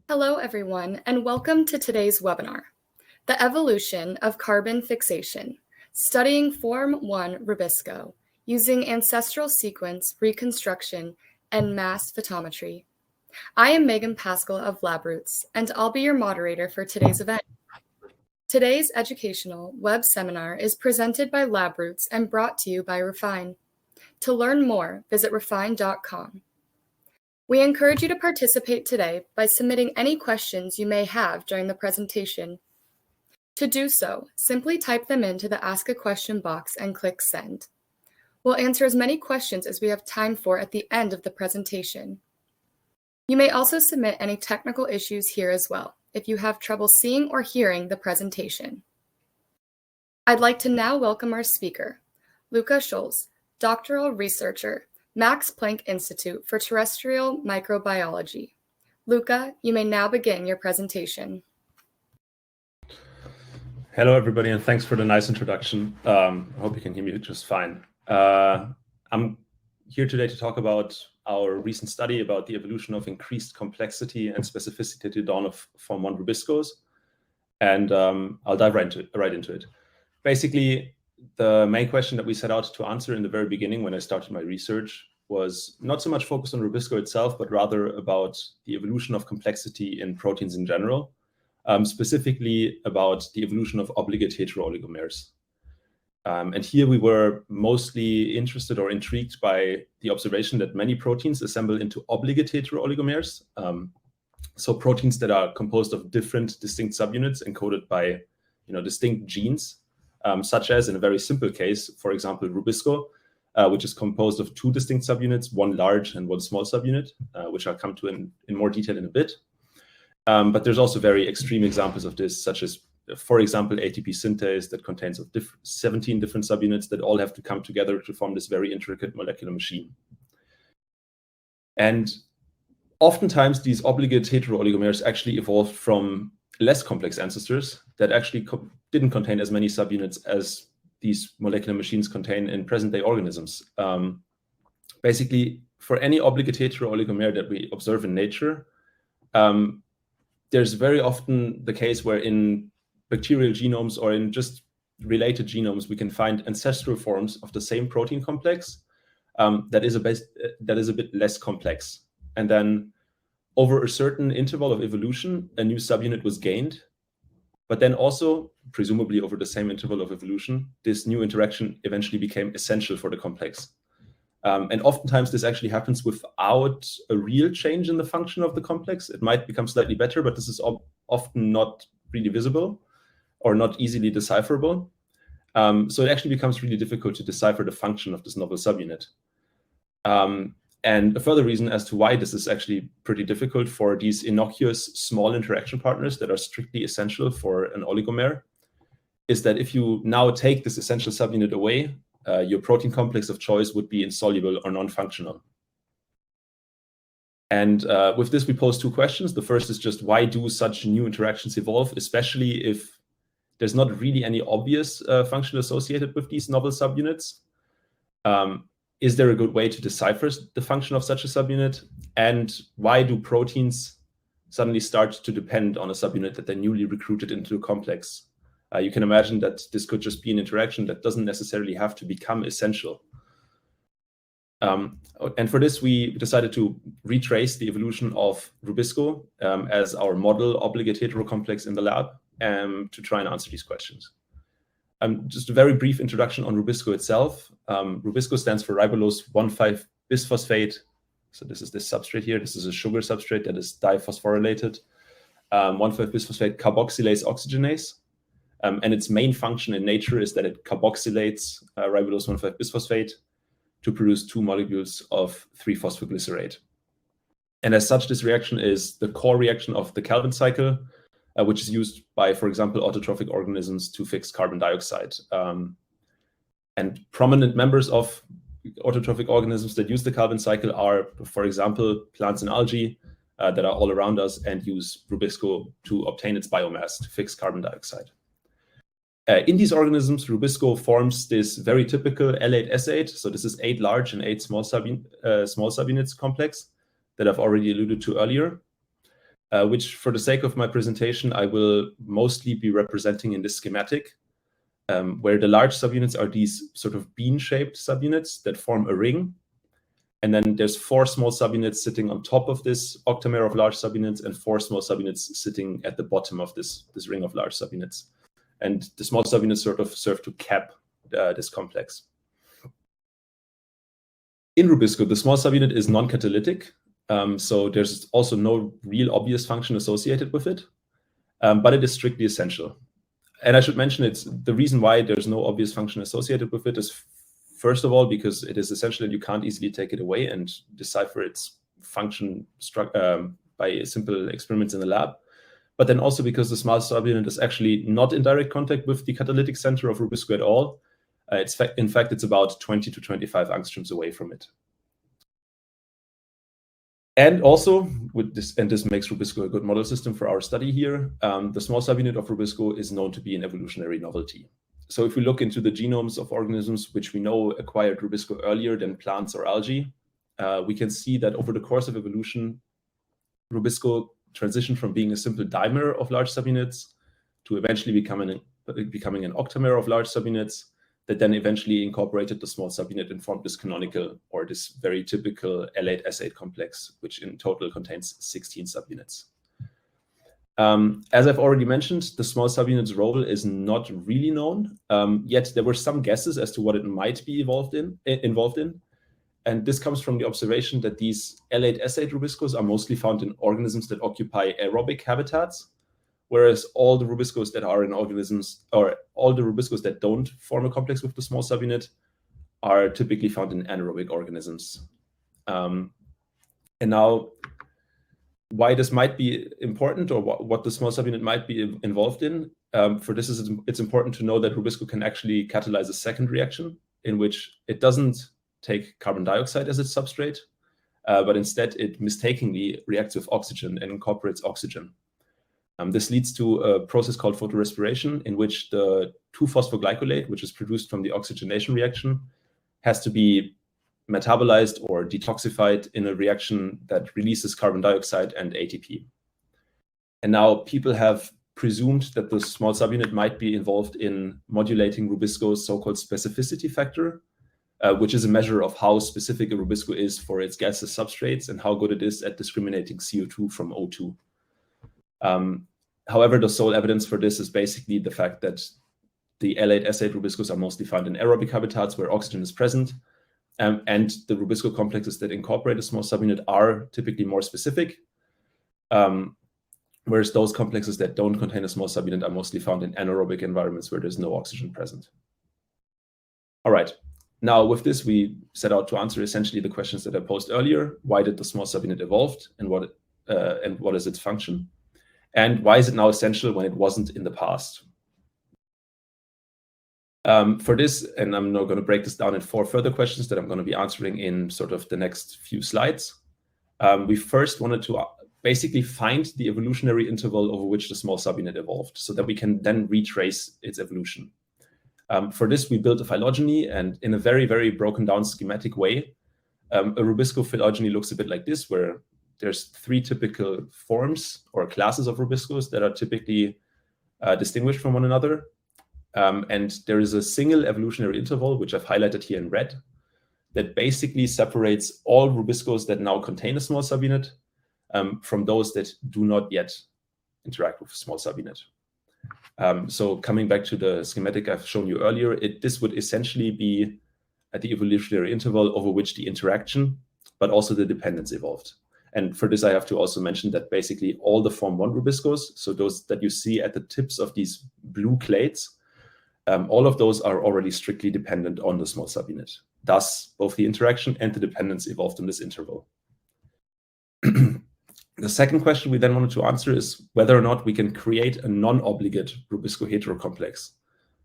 Hello, everyone, and welcome to today's webinar, The Evolution of Carbon Fixation, Studying Form I RubisCO, using Ancestral Sequence Reconstruction and Mass Photometry. I am Megan Pascal of LabRoots, and I'll be your moderator for today's event. Today's educational web seminar is presented by LabRoots and brought to you by Refine. To learn more, visit refine.com. We encourage you to participate today by submitting any questions you may have during the presentation. To do so, simply type them into the Ask a Question box and click Send. We'll answer as many questions as we have time for at the end of the presentation. You may also submit any technical issues here as well, if you have trouble seeing or hearing the presentation. I'd like to now welcome our speaker, Luca Schulz, doctoral researcher, Max Planck Institute for Terrestrial Microbiology. Luca, you may now begin your presentation. Hello, everybody, and thanks for the nice introduction. I hope you can hear me just fine. I'm here today to talk about our recent study about the evolution of increased complexity and specificity to dawn of Form I RubisCOs, and I'll dive right into it. Basically, the main question that we set out to answer in the very beginning when I started my research was not so much focused on RubisCO itself, but rather about the evolution of complexity in proteins in general, specifically about the evolution of obligate heterooligomers. And here we were mostly interested or intrigued by the observation that many proteins assemble into obligate heterooligomers, so proteins that are composed of different distinct subunits encoded by distinct genes, such as, in a very simple case, for example, RubisCO, which is composed of two distinct subunits, one large and one small subunit, which I'll come to in more detail in a bit. But there's also very extreme examples of this, such as, for example, ATP synthase that contains 17 different subunits that all have to come together to form this very intricate molecular machine. And oftentimes, these obligate heterooligomers actually evolved from less complex ancestors that actually didn't contain as many subunits as these molecular machines contain in present-day organisms. Basically, for any obligate heterooligomere that we observe in nature, there's very often the case where in bacterial genomes or in just related genomes, we can find ancestral forms of the same protein complex that is a bit less complex. And then over a certain interval of evolution, a new subunit was gained. But then also, presumably over the same interval of evolution, this new interaction eventually became essential for the complex. And oftentimes this actually happens without a real change in the function of the complex. It might become slightly better, but this is often not really visible or not easily decipherable. So it actually becomes really difficult to decipher the function of this novel subunit. And a further reason as to why this is actually pretty difficult for these innocuous small interaction partners that are strictly essential for an oligomer is that if you now take this essential subunit away, your protein complex of choice would be insoluble or non-functional. And with this, we pose two questions. The first is just, why do such new interactions evolve, especially if there's not really any obvious function associated with these novel subunits? Is there a good way to decipher the function of such a subunit? And why do proteins suddenly start to depend on a subunit that they newly recruited into a complex? You can imagine that this could just be an interaction that doesn't necessarily have to become essential. And for this, we decided to retrace the evolution of RubisCO as our model obligate heterocomplex in the lab to try and answer these questions. Just a very brief introduction on RubisCO itself. RubisCO stands for ribulose 1,5-bisphosphate. So this is this substrate here. This is a sugar substrate that is diphosphorylated. 1,5-bisphosphate carboxylase oxygenase. And its main function in nature is that it carboxylates ribulose 1,5-bisphosphate to produce two molecules of 3-phosphoglycerate. And as such, this reaction is the core reaction of the Calvin cycle, which is used by, for example, autotrophic organisms to fix carbon dioxide. And prominent members of autotrophic organisms that use the Calvin cycle are, for example, plants and algae that are all around us and use RubisCO to obtain its biomass to fix carbon dioxide. In these organisms, RubisCO forms this very typical L8S8. So this is 8 large and 8 small subunits complex that I've already alluded to earlier. which for the sake of my presentation, I will mostly be representing in this schematic, where the large subunits are these sort of bean-shaped subunits that form a ring. And then there's 4 small subunits sitting on top of this octamer of large subunits and 4 small subunits sitting at the bottom of this ring of large subunits. And the small subunits sort of serve to cap this complex. In RubisCO, the small subunit is non-catalytic, so there's also no real obvious function associated with it, but it is strictly essential. And I should mention, it's the reason why there's no obvious function associated with it is, first of all, because it is essential and you can't easily take it away and decipher its function by simple experiments in the lab. But then also because the small subunit is actually not in direct contact with the catalytic center of RubisCO at all. In fact, it's about 20 to 25 angstroms away from it. And also, this makes RubisCO a good model system for our study here. The small subunit of RubisCO is known to be an evolutionary novelty. So if we look into the genomes of organisms which we know acquired RubisCO earlier than plants or algae, we can see that over the course of evolution, RubisCO transitioned from being a simple dimer of large subunits to eventually becoming an octamer of large subunits that then eventually incorporated the small subunit and formed this canonical, or this very typical L8S8 complex, which in total contains 16 subunits. As I've already mentioned, the small subunit's role is not really known, yet there were some guesses as to what it might be involved in. And this comes from the observation that these L8S8 RubisCOs are mostly found in organisms that occupy aerobic habitats, whereas all the RubisCOs that are in organisms, or all the RubisCOs that don't form a complex with the small subunit, are typically found in anaerobic organisms. And now, why this might be important, or what the small subunit might be involved in, for this it's important to know that RubisCO can actually catalyze a second reaction in which it doesn't take carbon dioxide as its substrate, but instead it mistakenly reacts with oxygen and incorporates oxygen. This leads to a process called photorespiration, in which the 2-phosphoglycolate, which is produced from the oxygenation reaction, has to be metabolized or detoxified in a reaction that releases carbon dioxide and ATP. And now people have presumed that the small subunit might be involved in modulating RubisCO's so-called specificity factor, which is a measure of how specific a RubisCO is for its gaseous substrates and how good it is at discriminating CO2 from O2. However, the sole evidence for this is basically the fact that the L8S8 RubisCOs are mostly found in aerobic habitats where oxygen is present, and the RubisCO complexes that incorporate a small subunit are typically more specific, whereas those complexes that don't contain a small subunit are mostly found in anaerobic environments where there's no oxygen present. All right. Now, with this, we set out to answer essentially the questions that I posed earlier. Why did the small subunit evolve, and what is its function? And why is it now essential when it wasn't in the past? For this, and I'm now going to break this down in 4 further questions that I'm going to be answering in sort of the next few slides. We first wanted to basically find the evolutionary interval over which the small subunit evolved, so that we can then retrace its evolution. For this, we built a phylogeny, and in a very, very broken down schematic way, a RubisCO phylogeny looks a bit like this, where there's 3 typical forms or classes of RubisCOs that are typically distinguished from one another. And there is a single evolutionary interval, which I've highlighted here in red, that basically separates all RubisCOs that now contain a small subunit from those that do not yet interact with a small subunit. So coming back to the schematic I've shown you earlier, this would essentially be at the evolutionary interval over which the interaction, but also the dependence evolved. And for this, I have to also mention that basically all the Form I RubisCOs, so those that you see at the tips of these blue clades, all of those are already strictly dependent on the small subunit. Thus, both the interaction and the dependence evolved in this interval. The second question we then wanted to answer is whether or not we can create a non-obligate RubisCO hetero complex.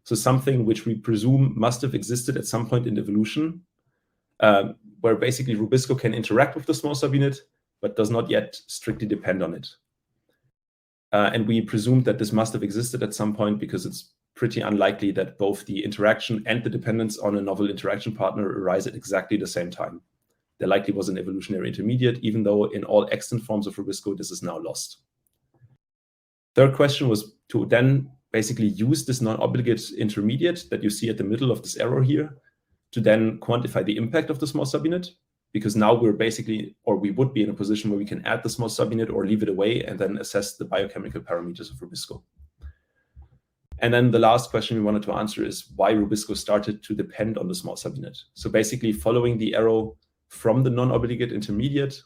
So something which we presume must have existed at some point in evolution, where basically RubisCO can interact with the small subunit, but does not yet strictly depend on it. And we presume that this must have existed at some point because it's pretty unlikely that both the interaction and the dependence on a novel interaction partner arise at exactly the same time. There likely was an evolutionary intermediate, even though in all extant forms of RubisCO, this is now lost. Third question was to then basically use this non-obligate intermediate that you see at the middle of this arrow here to then quantify the impact of the small subunit, because now we're basically, or we would be in a position where we can add the small subunit or leave it away and then assess the biochemical parameters of RubisCO. And then the last question we wanted to answer is why RubisCO started to depend on the small subunit. So basically following the arrow from the non-obligate intermediate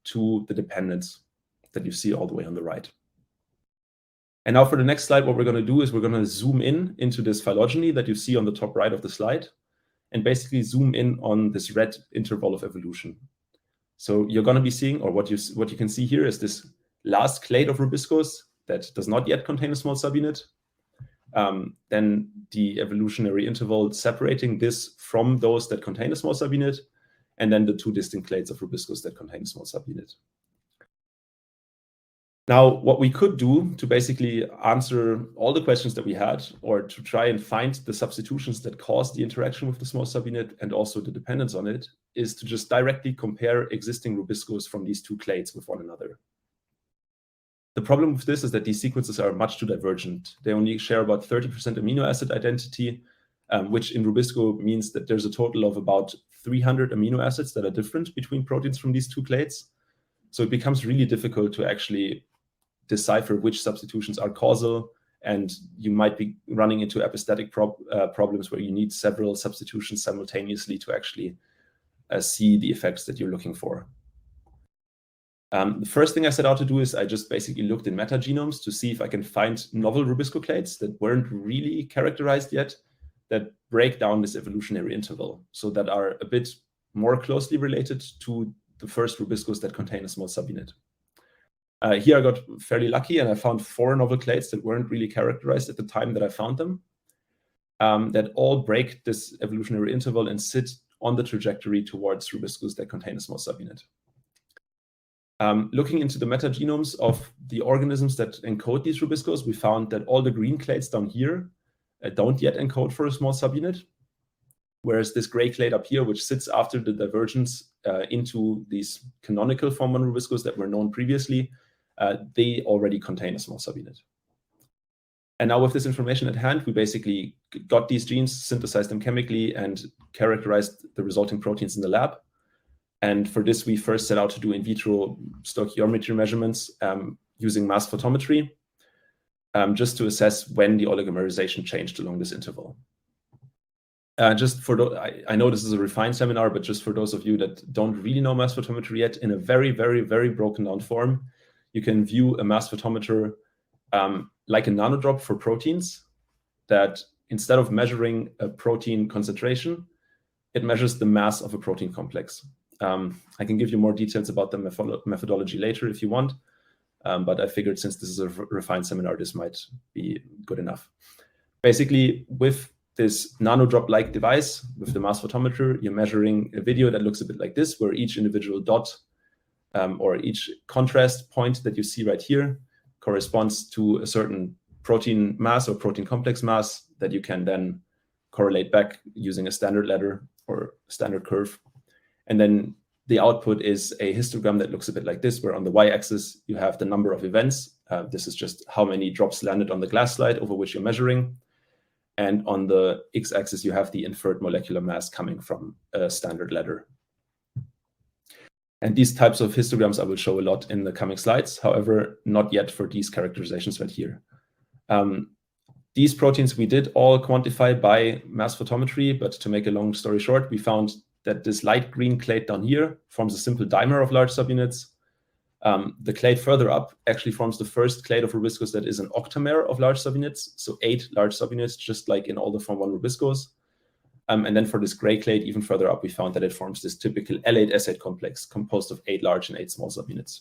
to the dependence that you see all the way on the right. And now for the next slide, what we're going to do is we're going to zoom in into this phylogeny that you see on the top right of the slide, and basically zoom in on this red interval of evolution. So you're going to be seeing, or what you can see here is this last clade of RubisCOs that does not yet contain a small subunit. Then the evolutionary interval separating this from those that contain a small subunit, and then the two distinct clades of RubisCOs that contain a small subunit. Now, what we could do to basically answer all the questions that we had, or to try and find the substitutions that cause the interaction with the small subunit and also the dependence on it, is to just directly compare existing RubisCOs from these two clades with one another. The problem with this is that these sequences are much too divergent. They only share about 30% amino acid identity, which in RubisCO means that there's a total of about 300 amino acids that are different between proteins from these two clades. So it becomes really difficult to actually decipher which substitutions are causal, and you might be running into epistatic problems where you need several substitutions simultaneously to actually see the effects that you're looking for. The first thing I set out to do is I just basically looked in metagenomes to see if I can find novel RubisCO clades that weren't really characterized yet, that break down this evolutionary interval, so that are a bit more closely related to the first RubisCOs that contain a small subunit. Here I got fairly lucky, and I found 4 novel clades that weren't really characterized at the time that I found them, that all break this evolutionary interval and sit on the trajectory towards RubisCOs that contain a small subunit. Looking into the metagenomes of the organisms that encode these RubisCOs, we found that all the green clades down here don't yet encode for a small subunit, whereas this gray clade up here, which sits after the divergence into these canonical Form I RubisCOs that were known previously, they already contain a small subunit. And now with this information at hand, we basically got these genes, synthesized them chemically, and characterized the resulting proteins in the lab. And for this, we first set out to do in vitro stoichiometry measurements using mass photometry, just to assess when the oligomerization changed along this interval. Just for I know this is a refined seminar, but just for those of you that don't really know mass photometry yet, in a very, very, very broken down form, you can view a mass photometer like a nanodrop for proteins, that instead of measuring a protein concentration, it measures the mass of a protein complex. I can give you more details about the methodology later if you want, but I figured since this is a refined seminar, this might be good enough. Basically, with this nanodrop-like device, with the mass photometer, you're measuring a video that looks a bit like this, where each individual dot or each contrast point that you see right here corresponds to a certain protein mass or protein complex mass that you can then correlate back using a standard ladder or standard curve. And then the output is a histogram that looks a bit like this, where on the y-axis you have the number of events. This is just how many drops landed on the glass slide over which you're measuring. And on the x-axis, you have the inferred molecular mass coming from a standard ladder. And these types of histograms I will show a lot in the coming slides. However, not yet for these characterizations right here. These proteins we did all quantify by mass photometry, but to make a long story short, we found that this light green clade down here forms a simple dimer of large subunits. The clade further up actually forms the first clade of RubisCOs that is an octamer of large subunits, so 8 large subunits, just like in all the Form I RubisCOs. And then for this gray clade, even further up, we found that it forms this typical L8S8 complex composed of 8 large and 8 small subunits.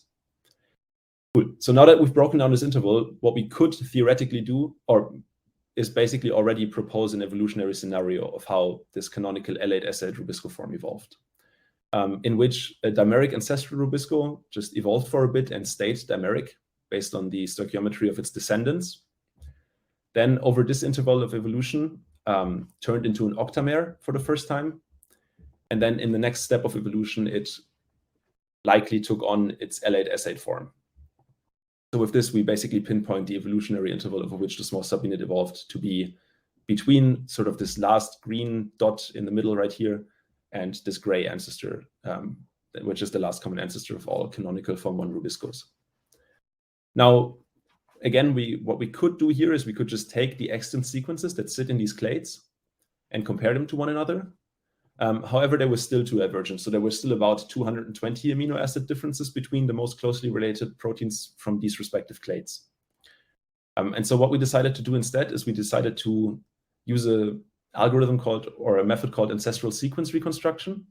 Cool. So now that we've broken down this interval, what we could theoretically do, or is basically already propose an evolutionary scenario of how this canonical L8S8 RubisCO form evolved, in which a dimeric ancestral RubisCO just evolved for a bit and stayed dimeric based on the stoichiometry of its descendants. Then over this interval of evolution, turned into an octamer for the first time. And then in the next step of evolution, it likely took on its L8S8 form. So with this, we basically pinpoint the evolutionary interval over which the small subunit evolved to be between sort of this last green dot in the middle right here and this gray ancestor, which is the last common ancestor of all canonical Form I RubisCOs. Now, again, what we could do here is we could just take the extant sequences that sit in these clades and compare them to one another. However, there was still two divergence. So there were still about 220 amino acid differences between the most closely related proteins from these respective clades. And so what we decided to do instead is we decided to use a method called ancestral sequence reconstruction,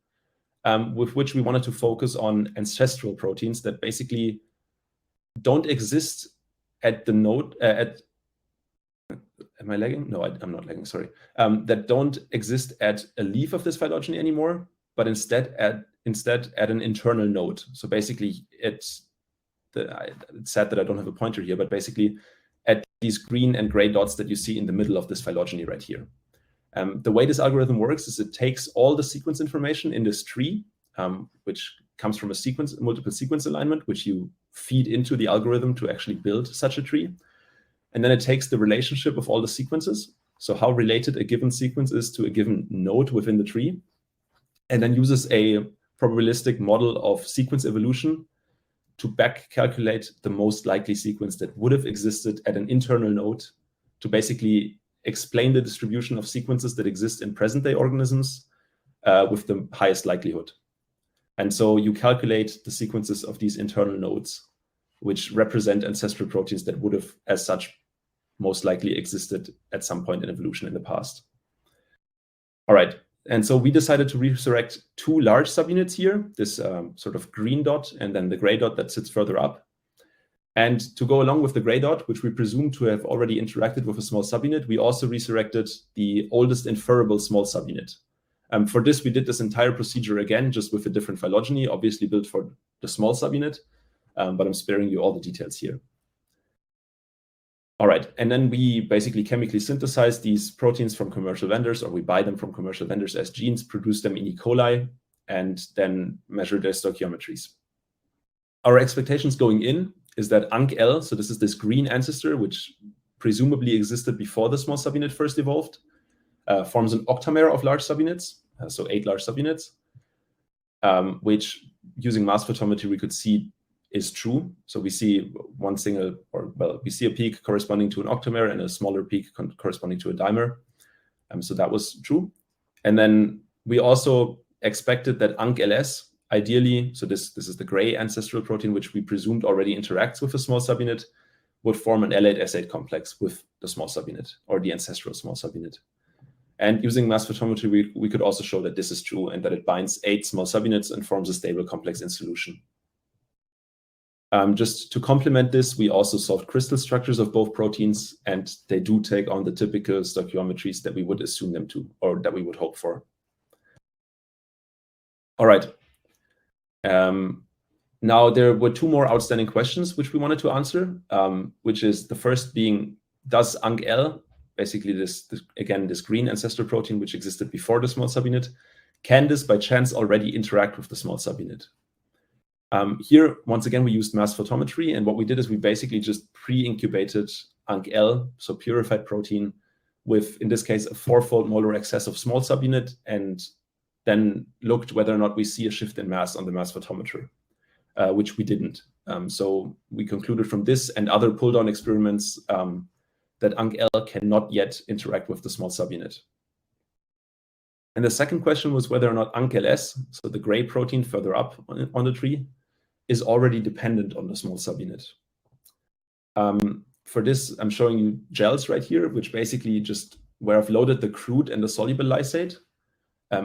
with which we wanted to focus on ancestral proteins that basically don't exist at the node am I lagging? No, I'm not lagging, sorry. That don't exist at a leaf of this phylogeny anymore, but instead at an internal node. So basically, it's sad that I don't have a pointer here, but basically at these green and gray dots that you see in the middle of this phylogeny right here. The way this algorithm works is it takes all the sequence information in this tree, which comes from a multiple sequence alignment, which you feed into the algorithm to actually build such a tree. And then it takes the relationship of all the sequences, so how related a given sequence is to a given node within the tree, and then uses a probabilistic model of sequence evolution to back calculate the most likely sequence that would have existed at an internal node to basically explain the distribution of sequences that exist in present-day organisms with the highest likelihood. And so you calculate the sequences of these internal nodes, which represent ancestral proteins that would have, as such, most likely existed at some point in evolution in the past. All right, and so we decided to resurrect two large subunits here, this sort of green dot and then the gray dot that sits further up. And to go along with the gray dot, which we presume to have already interacted with a small subunit, we also resurrected the oldest inferable small subunit. For this, we did this entire procedure again, just with a different phylogeny, obviously built for the small subunit, but I'm sparing you all the details here. All right, and then we basically chemically synthesize these proteins from commercial vendors, or we buy them from commercial vendors as genes, produce them in E. coli, and then measure their stoichiometries. Our expectations going in is that UNC-L, so this is this green ancestor, which presumably existed before the small subunit first evolved, forms an octamer of large subunits, so 8 large subunits, which using mass photometry we could see is true. So we see we see a peak corresponding to an octamer and a smaller peak corresponding to a dimer. So that was true. And then we also expected that UNC-LS, ideally, so this is the gray ancestral protein, which we presumed already interacts with a small subunit, would form an L8S8 complex with the small subunit or the ancestral small subunit. And using mass photometry, we could also show that this is true and that it binds 8 small subunits and forms a stable complex in solution. Just to complement this, we also solved crystal structures of both proteins, and they do take on the typical stoichiometries that we would assume them to, or that we would hope for. All right. Now, there were 2 more outstanding questions which we wanted to answer, which is the first being, does UNC-L, basically this green ancestral protein which existed before the small subunit, can this by chance already interact with the small subunit? Here, once again, we used mass photometry, and what we did is we basically just pre-incubated UNC-L, so purified protein, with, in this case, a 4-fold molar excess of small subunit, and then looked whether or not we see a shift in mass on the mass photometer, which we didn't. So we concluded from this and other pull-down experiments that UNC-L cannot yet interact with the small subunit. And the second question was whether or not UNC-LS, so the gray protein further up on the tree, is already dependent on the small subunit. For this, I'm showing you gels right here, which basically just where I've loaded the crude and the soluble lysate.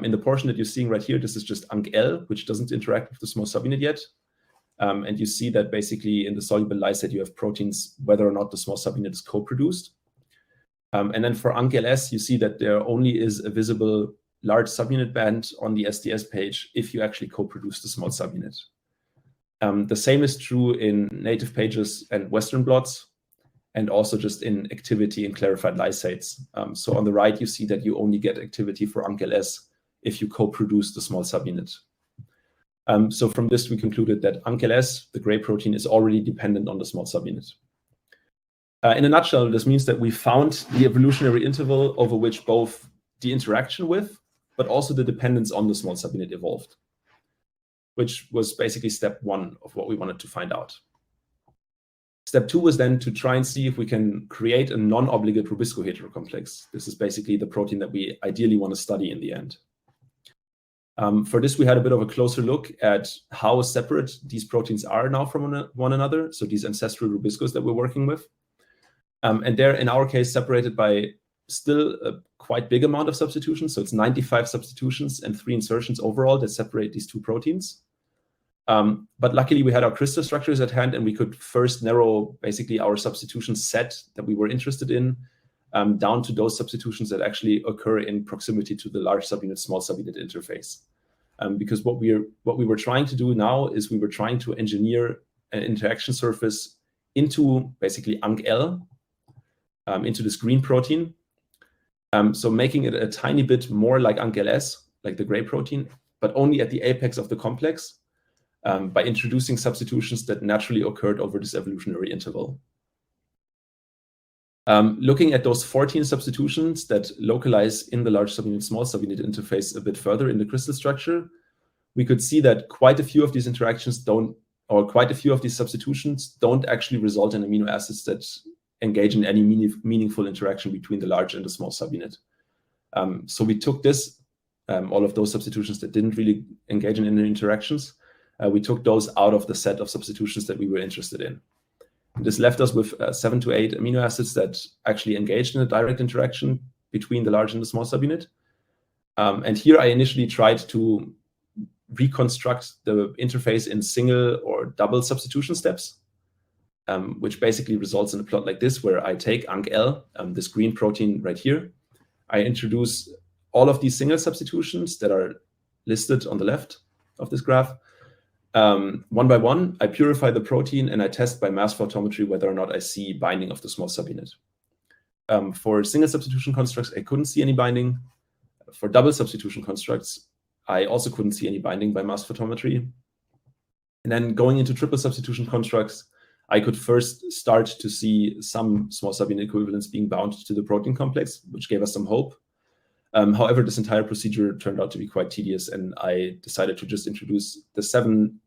In the portion that you're seeing right here, this is just UNC-L, which doesn't interact with the small subunit yet. And you see that basically in the soluble lysate, you have proteins, whether or not the small subunit is co-produced. And then for UNC-LS, you see that there only is a visible large subunit band on the SDS page if you actually co-produce the small subunit. The same is true in native pages and Western blots, and also just in activity in clarified lysates. So on the right, you see that you only get activity for UNC-LS if you co-produce the small subunit. So from this, we concluded that ANCLS, the gray protein, is already dependent on the small subunit. In a nutshell, this means that we found the evolutionary interval over which both the interaction with, but also the dependence on the small subunit evolved, which was basically step one of what we wanted to find out. Step two was then to try and see if we can create a non-obligate RubisCO heterocomplex. This is basically the protein that we ideally want to study in the end. For this, we had a bit of a closer look at how separate these proteins are now from one another, so these ancestral RubisCOs that we're working with. And they're, in our case, separated by still a quite big amount of substitutions. So it's 95 substitutions and 3 insertions overall that separate these two proteins. But luckily, we had our crystal structures at hand, and we could first narrow basically our substitution set that we were interested in down to those substitutions that actually occur in proximity to the large subunit, small subunit interface. Because what we were trying to do now is we were trying to engineer an interaction surface into basically ANCL, into this green protein. So making it a tiny bit more like ANCLS, like the gray protein, but only at the apex of the complex by introducing substitutions that naturally occurred over this evolutionary interval. Looking at those 14 substitutions that localize in the large subunit, small subunit interface a bit further in the crystal structure, we could see that quite a few of these interactions quite a few of these substitutions don't actually result in amino acids that engage in any meaningful interaction between the large and the small subunit. So we took this, all of those substitutions that didn't really engage in any interactions, we took those out of the set of substitutions that we were interested in. And this left us with 7 to 8 amino acids that actually engaged in a direct interaction between the large and the small subunit. And here I initially tried to reconstruct the interface in single or double substitution steps, which basically results in a plot like this, where I take ANCL, this green protein right here. I introduce all of these single substitutions that are listed on the left of this graph. One by one, I purify the protein and I test by mass photometry whether or not I see binding of the small subunit. For single substitution constructs, I couldn't see any binding. For double substitution constructs, I also couldn't see any binding by mass photometry. And then going into triple substitution constructs, I could first start to see some small subunit equivalents being bound to the protein complex, which gave us some hope. However, this entire procedure turned out to be quite tedious, and I decided to just introduce the 7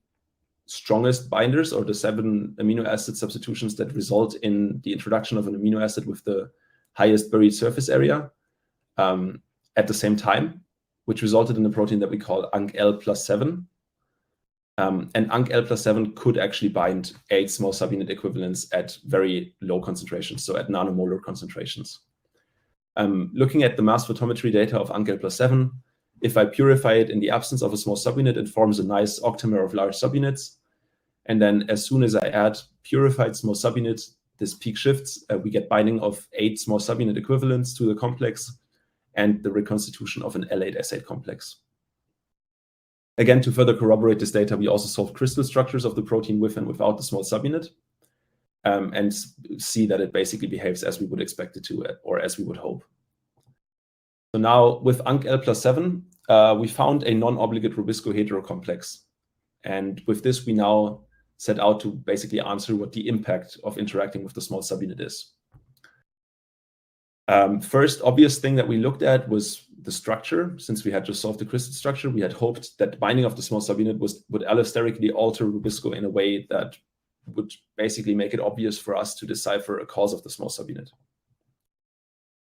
strongest binders, or the 7 amino acid substitutions that result in the introduction of an amino acid with the highest buried surface area at the same time, which resulted in a protein that we call ANCL plus 7. And ANCL plus 7 could actually bind 8 small subunit equivalents at very low concentrations, so at nanomolar concentrations. Looking at the mass photometry data of ANCL plus 7, if I purify it in the absence of a small subunit, it forms a nice octamer of large subunits. And then as soon as I add purified small subunits, this peak shifts. We get binding of 8 small subunit equivalents to the complex and the reconstitution of an L8S8 complex. Again, to further corroborate this data, we also solved crystal structures of the protein with and without the small subunit, and see that it basically behaves as we would expect it to, or as we would hope. So now with ANCL plus 7, we found a non-obligate RubisCO heterocomplex. And with this, we now set out to basically answer what the impact of interacting with the small subunit is. First obvious thing that we looked at was the structure. Since we had just solved the crystal structure, we had hoped that the binding of the small subunit would allosterically alter RubisCO in a way that would basically make it obvious for us to decipher a cause of the small subunit.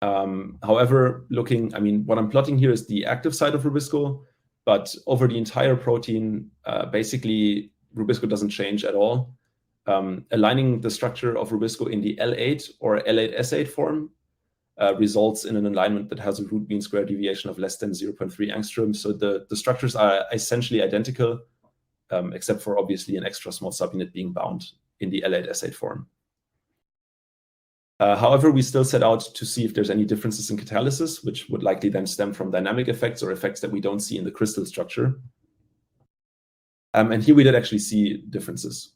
However, what I'm plotting here is the active site of RubisCO, but over the entire protein, basically RubisCO doesn't change at all. Aligning the structure of RubisCO in the L8 or L8S8 form results in an alignment that has a root mean square deviation of less than 0.3 angstrom. So the structures are essentially identical, except for obviously an extra small subunit being bound in the L8S8 form. However, we still set out to see if there's any differences in catalysis, which would likely then stem from dynamic effects or effects that we don't see in the crystal structure. And here we did actually see differences.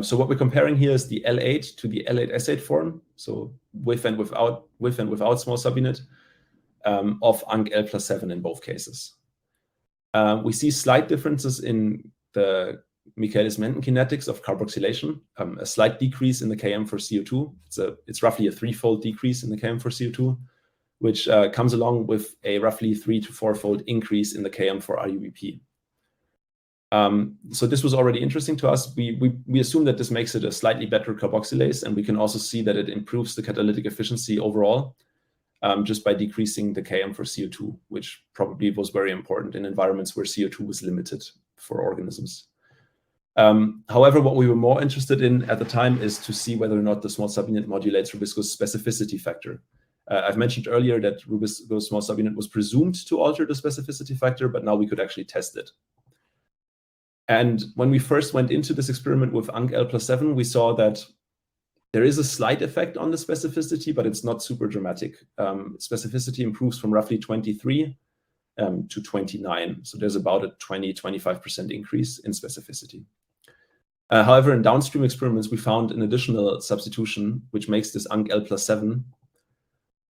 So what we're comparing here is the L8 to the L8S8 form, so with and without small subunit of ANCL plus 7 in both cases. We see slight differences in the Michaelis-Menten kinetics of carboxylation, a slight decrease in the Km for CO2. It's roughly a threefold decrease in the Km for CO2, which comes along with a roughly 3 to 4-fold increase in the Km for RUBP. So this was already interesting to us. We assume that this makes it a slightly better carboxylase, and we can also see that it improves the catalytic efficiency overall, just by decreasing the Km for CO2, which probably was very important in environments where CO2 was limited for organisms. However, what we were more interested in at the time is to see whether or not the small subunit modulates RubisCO's specificity factor. I've mentioned earlier that RubisCO's small subunit was presumed to alter the specificity factor, but now we could actually test it. And when we first went into this experiment with L+7, we saw that there is a slight effect on the specificity, but it's not super dramatic. Specificity improves from roughly 23 to 29. So there's about a 20-25% increase in specificity. However, in downstream experiments, we found an additional substitution, which makes this L+7,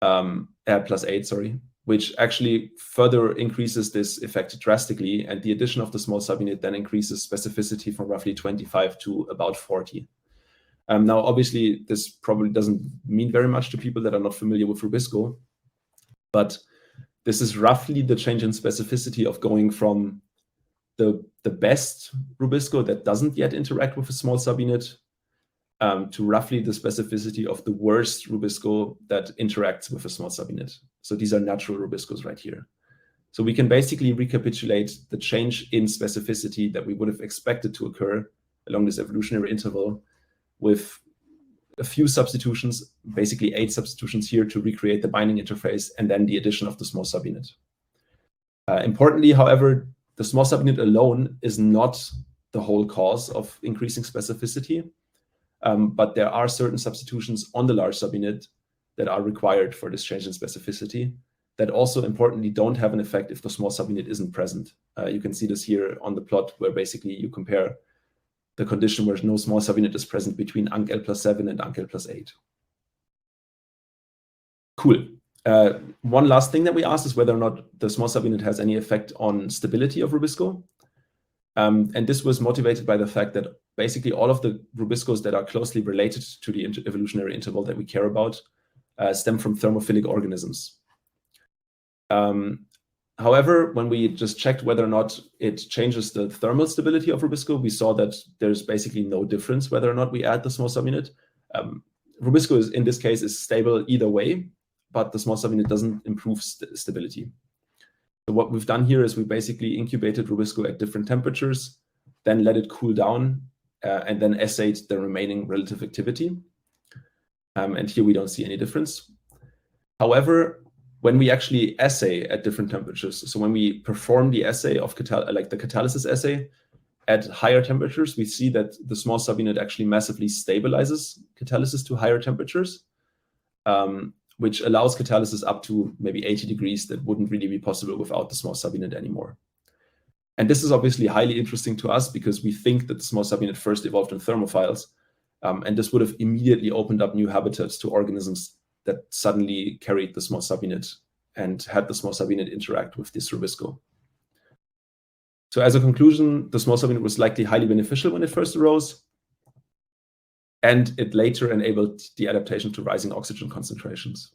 +8, sorry, which actually further increases this effect drastically. And the addition of the small subunit then increases specificity from roughly 25 to about 40. Now, obviously, this probably doesn't mean very much to people that are not familiar with RubisCO, but this is roughly the change in specificity of going from the best RubisCO that doesn't yet interact with a small subunit to roughly the specificity of the worst RubisCO that interacts with a small subunit. So these are natural RubisCOs right here. So we can basically recapitulate the change in specificity that we would have expected to occur along this evolutionary interval with a few substitutions, basically 8 substitutions here to recreate the binding interface, and then the addition of the small subunit. Importantly, however, the small subunit alone is not the whole cause of increasing specificity, but there are certain substitutions on the large subunit that are required for this change in specificity that also importantly don't have an effect if the small subunit isn't present. You can see this here on the plot where basically you compare the condition where no small subunit is present between L+7 and L+8. Cool. One last thing that we asked is whether or not the small subunit has any effect on stability of RubisCO. And this was motivated by the fact that basically all of the RubisCOs that are closely related to the evolutionary interval that we care about stem from thermophilic organisms. However, when we just checked whether or not it changes the thermal stability of RubisCO, we saw that there's basically no difference whether or not we add the small subunit. RubisCO in this case is stable either way, but the small subunit doesn't improve stability. So what we've done here is we basically incubated RubisCO at different temperatures, then let it cool down, and then assayed the remaining relative activity. And here we don't see any difference. However, when we actually assay at different temperatures, so when we perform the assay of the catalysis assay at higher temperatures, we see that the small subunit actually massively stabilizes catalysis to higher temperatures, which allows catalysis up to maybe 80 degrees that wouldn't really be possible without the small subunit anymore. And this is obviously highly interesting to us because we think that the small subunit first evolved in thermophiles, and this would have immediately opened up new habitats to organisms that suddenly carried the small subunit and had the small subunit interact with this RubisCO. So as a conclusion, the small subunit was likely highly beneficial when it first arose, and it later enabled the adaptation to rising oxygen concentrations.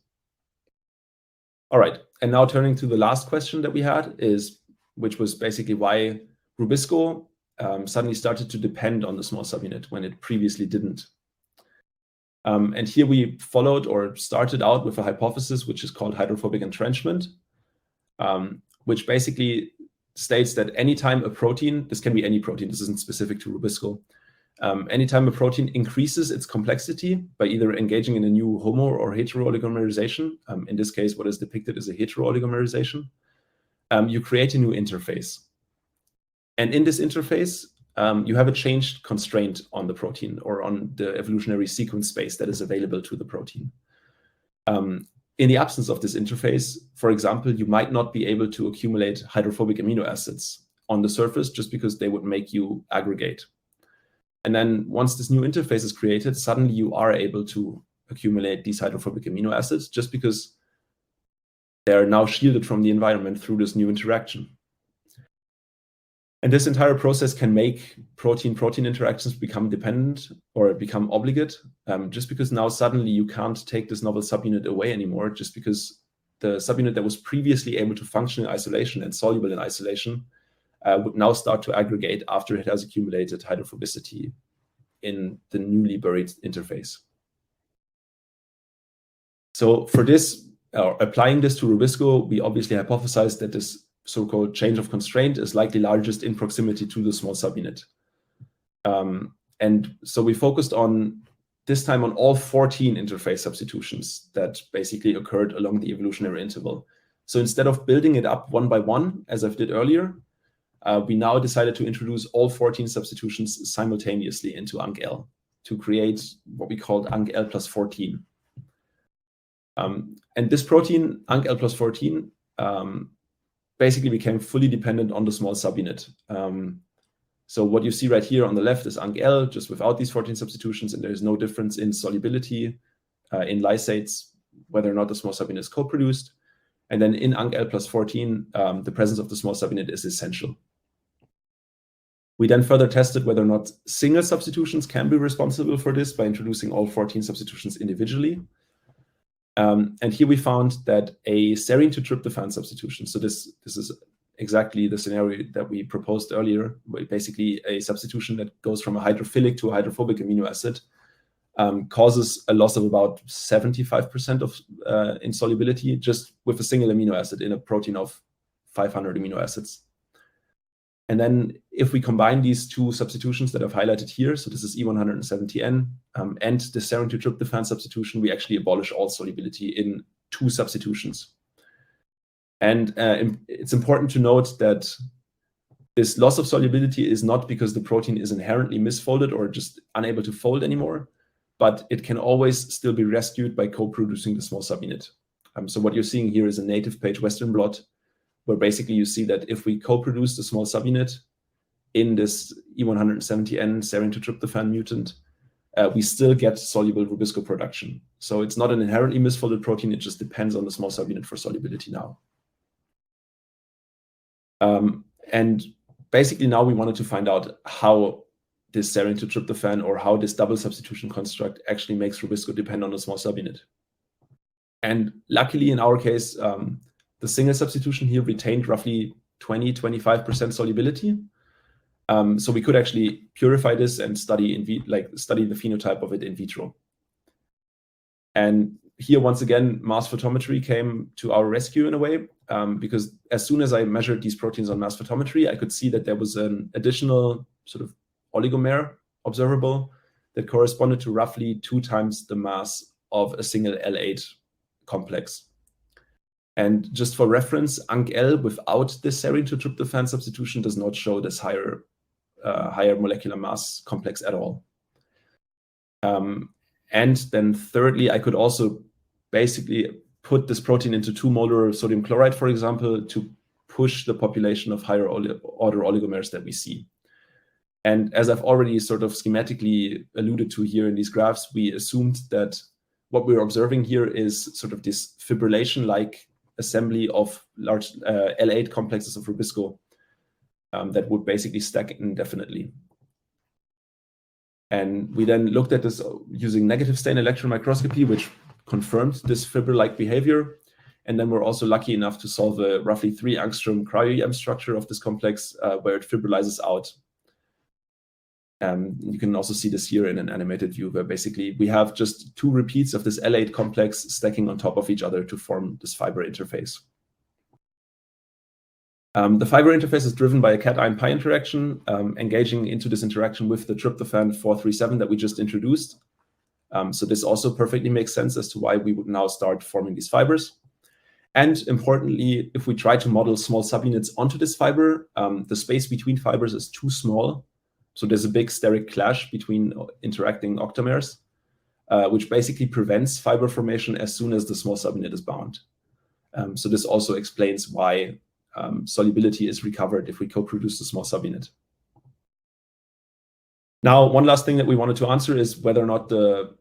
All right, and now turning to the last question that we had which was basically why RubisCO suddenly started to depend on the small subunit when it previously didn't. And here we followed or started out with a hypothesis which is called hydrophobic entrenchment, which basically states that anytime a protein, this can be any protein, this isn't specific to RubisCO, anytime a protein increases its complexity by either engaging in a new homo or hetero oligomerization, in this case, what is depicted is a hetero oligomerization, you create a new interface. And in this interface, you have a changed constraint on the protein or on the evolutionary sequence space that is available to the protein. In the absence of this interface, for example, you might not be able to accumulate hydrophobic amino acids on the surface just because they would make you aggregate. And then once this new interface is created, suddenly you are able to accumulate these hydrophobic amino acids just because they're now shielded from the environment through this new interaction. And this entire process can make protein-protein interactions become dependent or become obligate, just because now suddenly you can't take this novel subunit away anymore, just because the subunit that was previously able to function in isolation and soluble in isolation would now start to aggregate after it has accumulated hydrophobicity in the newly buried interface. So for this, applying this to RubisCO, we obviously hypothesized that this so-called change of constraint is likely largest in proximity to the small subunit. And so we focused on, this time, on all 14 interface substitutions that basically occurred along the evolutionary interval. So instead of building it up one by one, as I did earlier, we now decided to introduce all 14 substitutions simultaneously into ANC-L to create what we called ANC-L plus 14. And this protein, ANC-L plus 14, basically became fully dependent on the small subunit. So what you see right here on the left is ANC-L, just without these 14 substitutions, and there is no difference in solubility in lysates, whether or not the small subunit is co-produced. And then in ANC-L plus 14, the presence of the small subunit is essential. We then further tested whether or not single substitutions can be responsible for this by introducing all 14 substitutions individually. And here we found that a serine to tryptophan substitution, so this is exactly the scenario that we proposed earlier, basically a substitution that goes from a hydrophilic to a hydrophobic amino acid, causes a loss of about 75% of insolubility just with a single amino acid in a protein of 500 amino acids. And then if we combine these two substitutions that I've highlighted here, so this is E170N and the serine to tryptophan substitution, we actually abolish all solubility in two substitutions. And it's important to note that this loss of solubility is not because the protein is inherently misfolded or just unable to fold anymore, but it can always still be rescued by co-producing the small subunit. So what you're seeing here is a native page Western blot, where basically you see that if we co-produce the small subunit in this E170N serine to tryptophan mutant, we still get soluble RubisCO production. So it's not an inherently misfolded protein, it just depends on the small subunit for solubility now. And basically now we wanted to find out how this serine to tryptophan or how this double substitution construct actually makes RubisCO depend on the small subunit. And luckily in our case, the single substitution here retained roughly 20–25% solubility. So we could actually purify this and study the phenotype of it in vitro. And here, once again, mass photometry came to our rescue in a way, because as soon as I measured these proteins on mass photometry, I could see that there was an additional sort of oligomer observable that corresponded to roughly 2 times the mass of a single L8 complex. And just for reference, ANC-L without this serine to tryptophan substitution does not show this higher molecular mass complex at all. And then thirdly, I could also basically put this protein into 2 molar sodium chloride, for example, to push the population of higher order oligomers that we see. And as I've already sort of schematically alluded to here in these graphs, we assumed that what we're observing here is sort of this fibrillation-like assembly of large L8 complexes of RubisCO that would basically stack indefinitely. And we then looked at this using negative stain electron microscopy, which confirmed this fibrin-like behavior. And then we're also lucky enough to solve a roughly 3 angstrom cryo-EM structure of this complex where it fibrillizes out. You can also see this here in an animated view, where basically we have just 2 repeats of this L8 complex stacking on top of each other to form this fiber interface. The fiber interface is driven by a cation-pi interaction, engaging into this interaction with the tryptophan 437 that we just introduced. So this also perfectly makes sense as to why we would now start forming these fibers. And importantly, if we try to model small subunits onto this fiber, the space between fibers is too small. So there's a big steric clash between interacting octamers, which basically prevents fiber formation as soon as the small subunit is bound. So this also explains why solubility is recovered if we co-produce the small subunit. Now, one last thing that we wanted to answer is whether or not the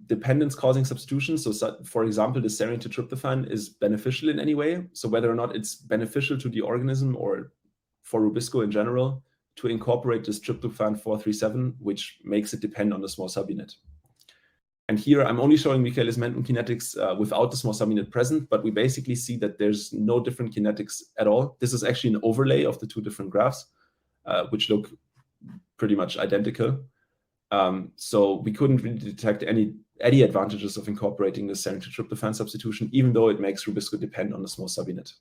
dependence-causing substitution, so for example, the serine to tryptophan, is beneficial in any way. So whether or not it's beneficial to the organism or for RubisCO in general to incorporate this tryptophan 437, which makes it depend on the small subunit. And here I'm only showing Michaelis-Menten kinetics without the small subunit present, but we basically see that there's no different kinetics at all. This is actually an overlay of the two different graphs, which look pretty much identical. So we couldn't really detect any advantages of incorporating the serine to tryptophan substitution, even though it makes RubisCO depend on the small subunit.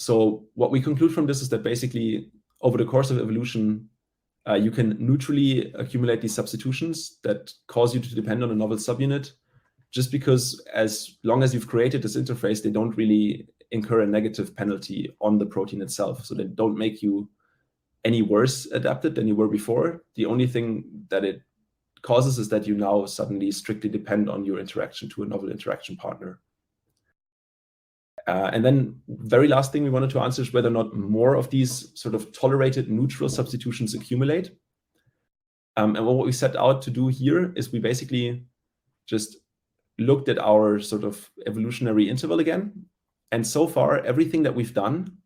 So what we conclude from this is that basically over the course of evolution, you can neutrally accumulate these substitutions that cause you to depend on a novel subunit, just because as long as you've created this interface, they don't really incur a negative penalty on the protein itself. So they don't make you any worse adapted than you were before. The only thing that it causes is that you now suddenly strictly depend on your interaction to a novel interaction partner. And then very last thing we wanted to answer is whether or not more of these sort of tolerated neutral substitutions accumulate. And what we set out to do here is we basically just looked at our sort of evolutionary interval again. And so far, everything that we've done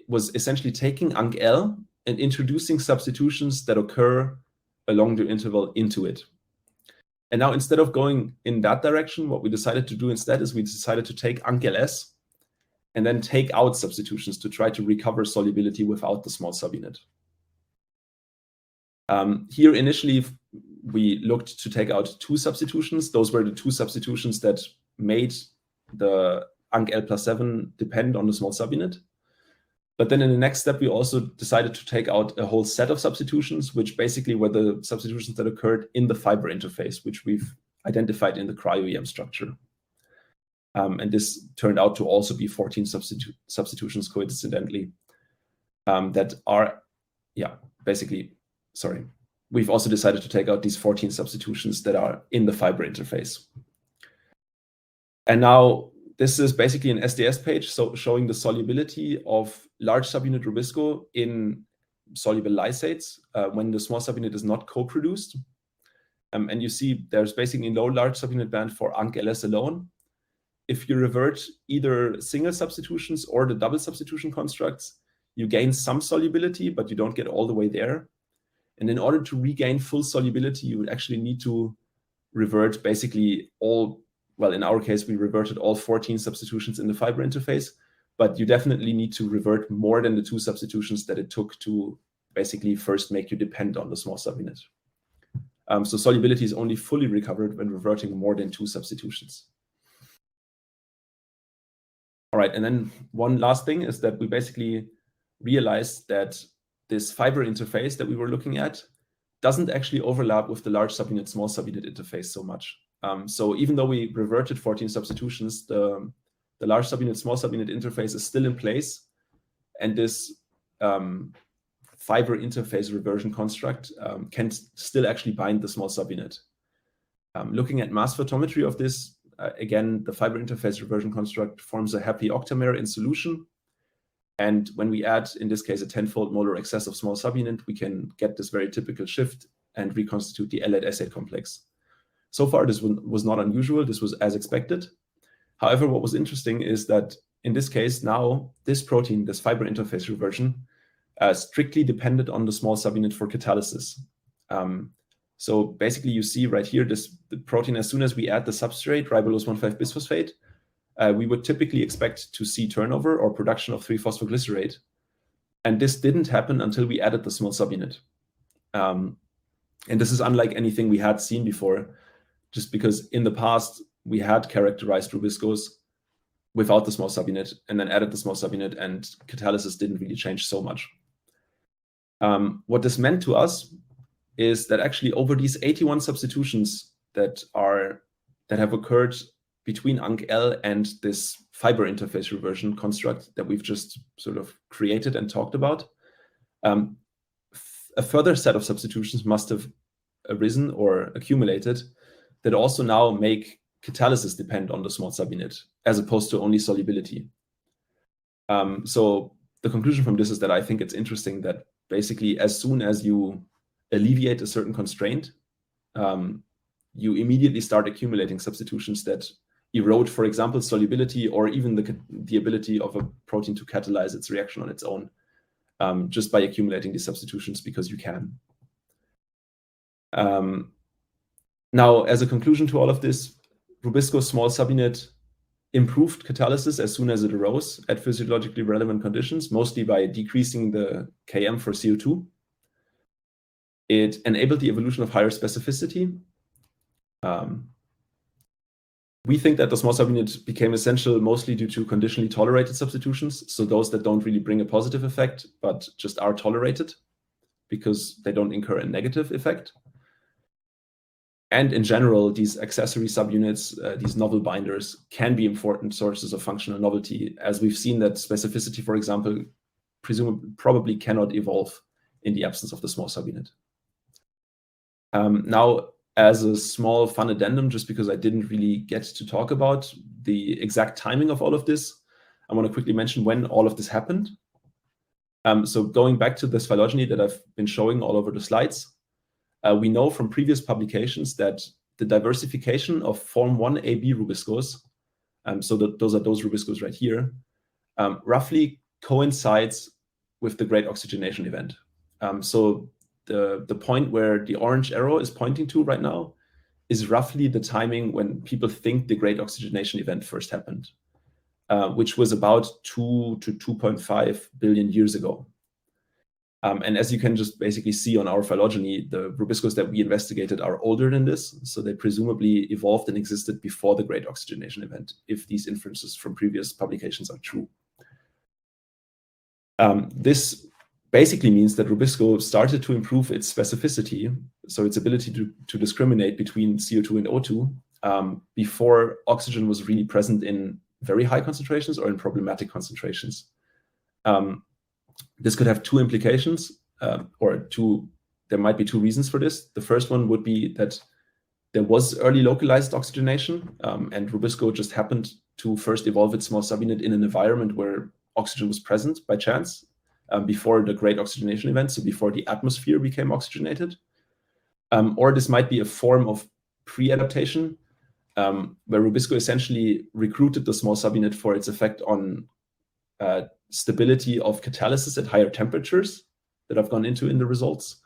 was essentially taking Anc-L and introducing substitutions that occur along the interval into it. And now instead of going in that direction, what we decided to do instead is we decided to take Anc-LS and then take out substitutions to try to recover solubility without the small subunit. Here initially, we looked to take out two substitutions. Those were the two substitutions that made the Anc-L+7 depend on the small subunit. But then in the next step, we also decided to take out a whole set of substitutions, which basically were the substitutions that occurred in the fiber interface, which we've identified in the cryo-EM structure. And this turned out to also be 14 substitutions coincidentally that are, we've also decided to take out these 14 substitutions that are in the fiber interface. And now this is basically an SDS page, so showing the solubility of large subunit RubisCO in soluble lysates when the small subunit is not co-produced. And you see there's basically no large subunit band for Anc-LS alone. If you revert either single substitutions or the double substitution constructs, you gain some solubility, but you don't get all the way there. And in order to regain full solubility, you would actually need to revert basically all, well, in our case, we reverted all 14 substitutions in the fiber interface, but you definitely need to revert more than the two substitutions that it took to basically first make you depend on the small subunit. So solubility is only fully recovered when reverting more than two substitutions. All right, and then one last thing is that we basically realized that this fiber interface that we were looking at doesn't actually overlap with the large subunit, small subunit interface so much. So even though we reverted 14 substitutions, the large subunit, small subunit interface is still in place. And this fiber interface reversion construct can still actually bind the small subunit. Looking at mass photometry of this, again, the fiber interface reversion construct forms a happy octamer in solution. And when we add, in this case, a 10-fold molar excess of small subunit, we can get this very typical shift and reconstitute the L-acid complex. So far, this was not unusual. This was as expected. However, what was interesting is that in this case, now this protein, this fiber interface reversion, strictly depended on the small subunit for catalysis. So basically, you see right here, the protein, as soon as we add the substrate, ribulose 1,5-bisphosphate, we would typically expect to see turnover or production of 3-phosphoglycerate. And this didn't happen until we added the small subunit. And this is unlike anything we had seen before, just because in the past, we had characterized RubisCOs without the small subunit and then added the small subunit, and catalysis didn't really change so much. What this meant to us is that actually over these 81 substitutions that have occurred between Anc-L and this fiber interface reversion construct that we've just sort of created and talked about, a further set of substitutions must have arisen or accumulated that also now make catalysis depend on the small subunit, as opposed to only solubility. So the conclusion from this is that I think it's interesting that basically as soon as you alleviate a certain constraint, you immediately start accumulating substitutions that erode, for example, solubility or even the ability of a protein to catalyze its reaction on its own, just by accumulating these substitutions because you can. Now, as a conclusion to all of this, RubisCO small subunit improved catalysis as soon as it arose at physiologically relevant conditions, mostly by decreasing the Km for CO2. It enabled the evolution of higher specificity. We think that the small subunit became essential mostly due to conditionally tolerated substitutions, so those that don't really bring a positive effect, but just are tolerated because they don't incur a negative effect. And in general, these accessory subunits, these novel binders, can be important sources of functional novelty, as we've seen that specificity, for example, probably cannot evolve in the absence of the small subunit. Now, as a small fun addendum, just because I didn't really get to talk about the exact timing of all of this, I want to quickly mention when all of this happened. So going back to this phylogeny that I've been showing all over the slides, we know from previous publications that the diversification of Form I AB RubisCOs, so those are those RubisCOs right here, roughly coincides with the Great Oxygenation event. So the point where the orange arrow is pointing to right now is roughly the timing when people think the Great Oxygenation event first happened, which was about 2 to 2.5 billion years ago. And as you can just basically see on our phylogeny, the RubisCOs that we investigated are older than this, so they presumably evolved and existed before the Great Oxygenation event, if these inferences from previous publications are true. This basically means that RubisCO started to improve its specificity, so its ability to discriminate between CO2 and O2, before oxygen was really present in very high concentrations or in problematic concentrations. This could have two implications, there might be two reasons for this. The first one would be that there was early localized oxygenation, and RubisCO just happened to first evolve its small subunit in an environment where oxygen was present by chance, before the Great Oxygenation event, so before the atmosphere became oxygenated. Or this might be a form of pre-adaptation, where RubisCO essentially recruited the small subunit for its effect on stability of catalysis at higher temperatures that I've gone into in the results,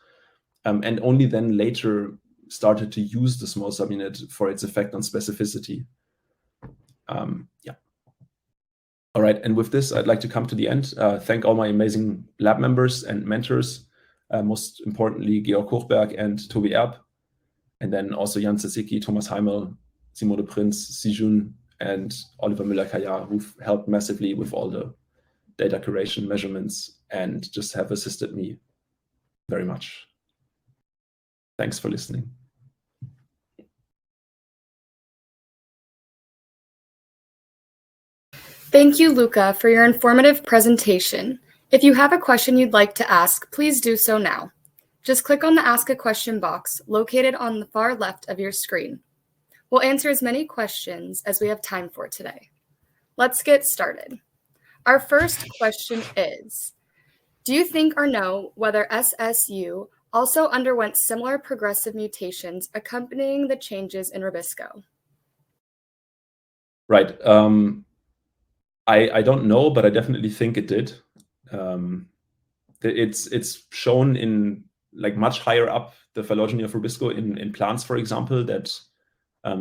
and only then later started to use the small subunit for its effect on specificity. Yeah. All right, and with this, I'd like to come to the end. Thank all my amazing lab members and mentors, most importantly, Georg Hochberg and Toby Erb, and then also Jan Zasicki, Thomas Heimel, Simone Prinz, Sijun, and Oliver Müller-Kayar, who've helped massively with all the data curation measurements and just have assisted me very much. Thanks for listening. Thank you, Luca, for your informative presentation. If you have a question you'd like to ask, please do so now. Just click on the Ask a Question box located on the far left of your screen. We'll answer as many questions as we have time for today. Let's get started. Our first question is, do you think or know whether SSU also underwent similar progressive mutations accompanying the changes in RubisCO? Right. I don't know, but I definitely think it did. It's shown in like much higher up the phylogeny of RubisCO in plants, for example, that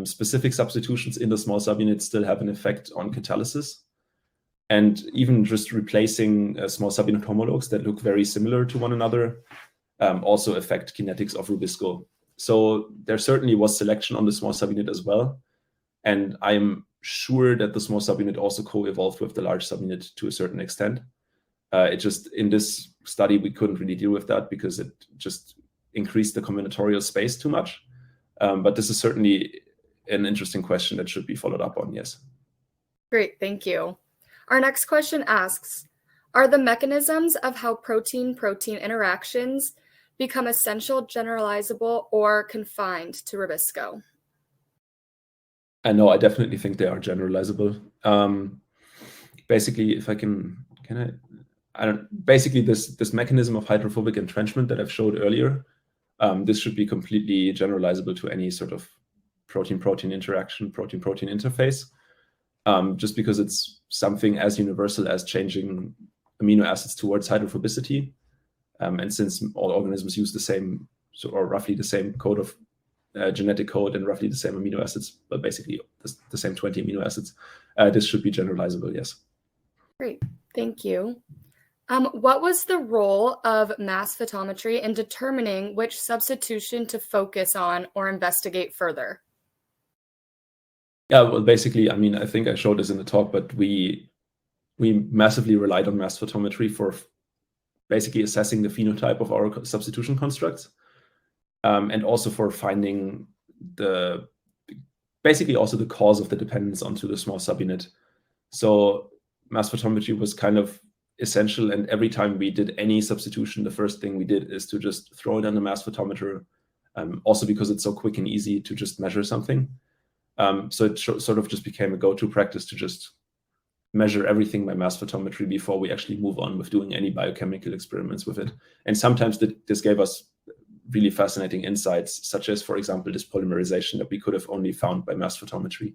specific substitutions in the small subunit still have an effect on catalysis. And even just replacing small subunit homologues that look very similar to one another also affect kinetics of RubisCO. So there certainly was selection on the small subunit as well. And I'm sure that the small subunit also co-evolved with the large subunit to a certain extent. It just, in this study, we couldn't really deal with that because it just increased the combinatorial space too much. But this is certainly an interesting question that should be followed up on, yes. Great, thank you. Our next question asks, are the mechanisms of how protein-protein interactions become essential, generalizable, or confined to RubisCO? No, I definitely think they are generalizable. Basically, if I basically this mechanism of hydrophobic entrenchment that I've showed earlier, this should be completely generalizable to any sort of protein-protein interaction, protein-protein interface, just because it's something as universal as changing amino acids towards hydrophobicity. And since all organisms use the same, or roughly the same code of genetic code and roughly the same amino acids, but basically the same 20 amino acids, this should be generalizable, yes. Great, thank you. What was the role of mass photometry in determining which substitution to focus on or investigate further? Yeah, well, basically, I mean, I think I showed this in the talk, but we massively relied on mass photometry for basically assessing the phenotype of our substitution constructs, and also for finding basically also the cause of the dependence onto the small subunit. So mass photometry was kind of essential, and every time we did any substitution, the first thing we did is to just throw it on the mass photometer, also because it's so quick and easy to just measure something. So it sort of just became a go-to practice to just measure everything by mass photometry before we actually move on with doing any biochemical experiments with it. And sometimes this gave us really fascinating insights, such as, for example, this polymerization that we could have only found by mass photometry.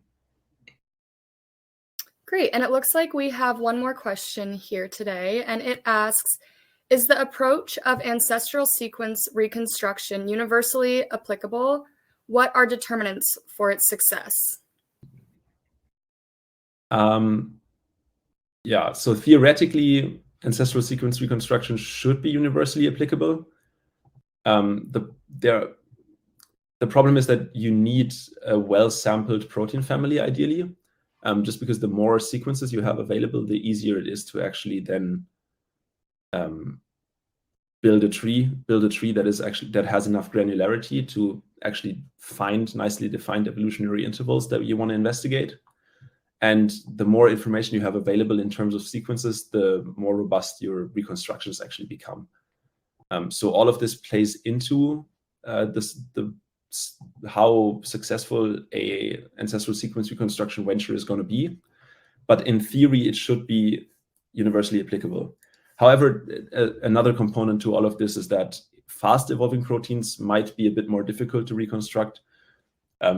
Great, and it looks like we have one more question here today, and it asks, is the approach of ancestral sequence reconstruction universally applicable? What are determinants for its success? Yeah, so theoretically, ancestral sequence reconstruction should be universally applicable. The problem is that you need a well-sampled protein family, ideally, just because the more sequences you have available, the easier it is to actually then build a tree that has enough granularity to actually find nicely defined evolutionary intervals that you want to investigate. And the more information you have available in terms of sequences, the more robust your reconstructions actually become. So all of this plays into how successful a ancestral sequence reconstruction venture is going to be. But in theory, it should be universally applicable. However, another component to all of this is that fast evolving proteins might be a bit more difficult to reconstruct,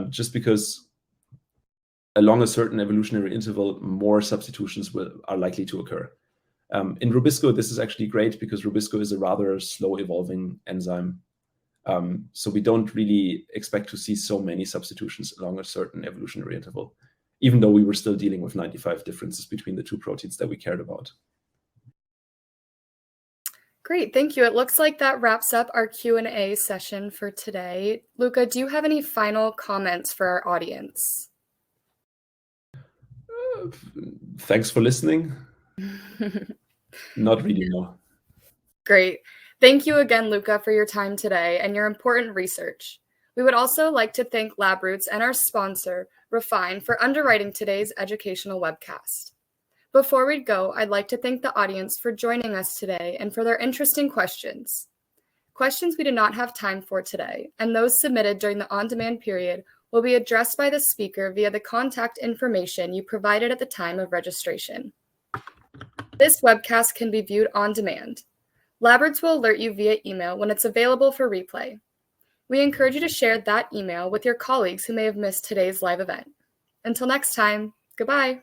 just because along a certain evolutionary interval, more substitutions are likely to occur. In RubisCO, this is actually great because RubisCO is a rather slow evolving enzyme. So we don't really expect to see so many substitutions along a certain evolutionary interval, even though we were still dealing with 95 differences between the two proteins that we cared about. Great, thank you. It looks like that wraps up our Q&A session for today. Luca, do you have any final comments for our audience? Thanks for listening. Not really, no. Great. Thank you again, Luca, for your time today and your important research. We would also like to thank LabRoots and our sponsor, Refine, for underwriting today's educational webcast. Before we go, I'd like to thank the audience for joining us today and for their interesting questions. Questions we did not have time for today, and those submitted during the on-demand period, will be addressed by the speaker via the contact information you provided at the time of registration. This webcast can be viewed on demand. LabRoots will alert you via email when it's available for replay. We encourage you to share that email with your colleagues who may have missed today's live event. Until next time, goodbye.